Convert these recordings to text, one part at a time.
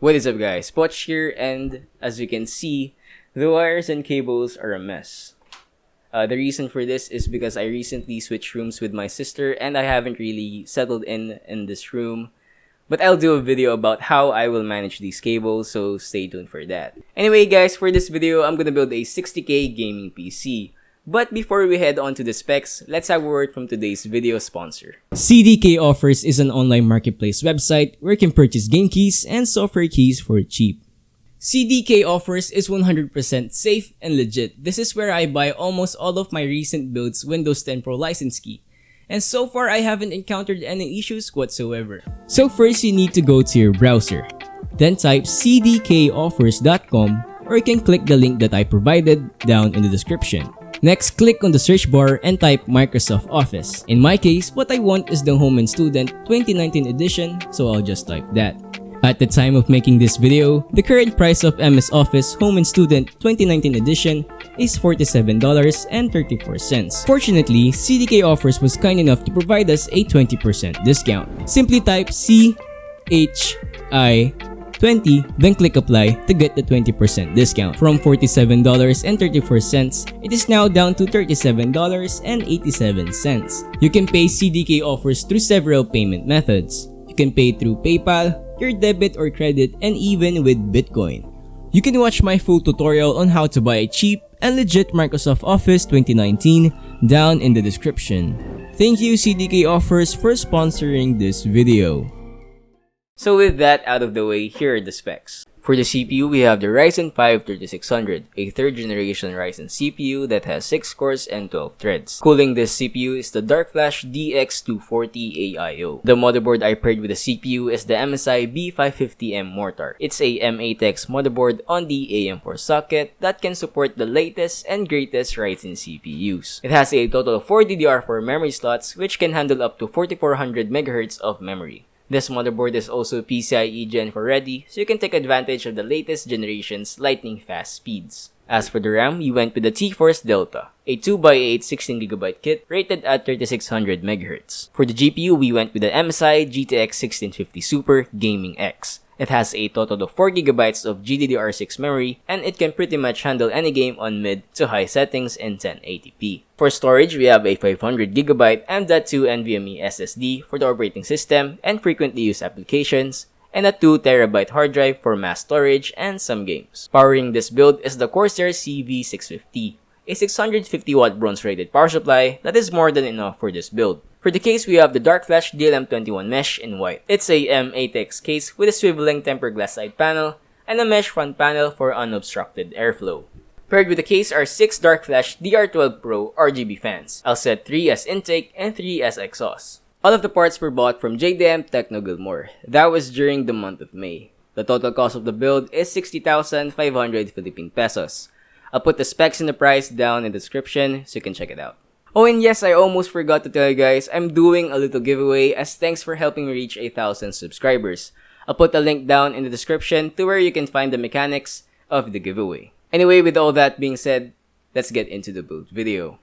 What is up guys, Poch here, and as you can see, the wires and cables are a mess. The reason for this is because I recently switched rooms with my sister and I haven't really settled in this room. But I'll do a video about how I will manage these cables, so stay tuned for that. Anyway guys, for this video, I'm gonna build a 60k gaming PC. But before we head on to the specs, let's have a word from today's video sponsor. CDK Offers is an online marketplace website where you can purchase game keys and software keys for cheap. CDK Offers is 100% safe and legit. This is where I buy almost all of my recent builds Windows 10 Pro license key. And so far, I haven't encountered any issues whatsoever. So first, you need to go to your browser. Then type cdkoffers.com, or you can click the link that I provided down in the description. Next, click on the search bar and type Microsoft Office. In my case, what I want is the Home and Student 2019 edition, so I'll just type that. At the time of making this video, the current price of MS Office Home and Student 2019 edition is $47.34. Fortunately, CDK Offers was kind enough to provide us a 20% discount. Simply type CHI20, then click apply to get the 20% discount. From $47.34, it is now down to $37.87. You can pay CDK Offers through several payment methods. You can pay through PayPal, your debit or credit, and even with Bitcoin. You can watch my full tutorial on how to buy a cheap and legit Microsoft Office 2019 down in the description. Thank you CDK Offers for sponsoring this video. So with that out of the way, here are the specs. For the CPU, we have the Ryzen 5 3600, a 3rd generation Ryzen CPU that has 6 cores and 12 threads. Cooling this CPU is the Darkflash DX240 AIO. The motherboard I paired with the CPU is the MSI B550M Mortar. It's a M8X motherboard on the AM4 socket that can support the latest and greatest Ryzen CPUs. It has a total of 4 DDR4 memory slots which can handle up to 4400 MHz of memory. This motherboard is also PCIe Gen 4 ready, so you can take advantage of the latest generation's lightning fast speeds. As for the RAM, we went with the Force Delta, a 2x8 16GB kit rated at 3600 MHz. For the GPU, we went with the MSI GTX1650 Super Gaming X. It has a total of 4GB of GDDR6 memory, and it can pretty much handle any game on mid to high settings in 1080p. For storage, we have a 500GB M.2 NVMe SSD for the operating system and frequently used applications, and a 2TB hard drive for mass storage and some games. Powering this build is the Corsair CV650, a 650W bronze-rated power supply that is more than enough for this build. For the case, we have the Darkflash DLM21 mesh in white. It's a M8X case with a swiveling tempered glass side panel and a mesh front panel for unobstructed airflow. Paired with the case are 6 Darkflash DR12 Pro RGB fans. I'll set 3 as intake and 3 as exhaust. All of the parts were bought from JDM Techno Gilmore. That was during the month of May. The total cost of the build is 60,500 Philippine pesos. I'll put the specs and the price down in the description so you can check it out. Oh, and yes, I almost forgot to tell you guys, I'm doing a little giveaway as thanks for helping me reach 1,000 subscribers. I'll put a link down in the description to where you can find the mechanics of the giveaway. Anyway, with all that being said, let's get into the build video.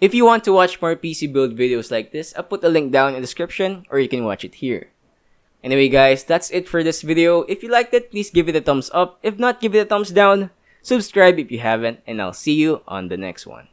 If you want to watch more PC build videos like this, I'll put a link down in the description or you can watch it here. Anyway guys, that's it for this video. If you liked it, please give it a thumbs up. If not, give it a thumbs down. Subscribe if you haven't, and I'll see you on the next one.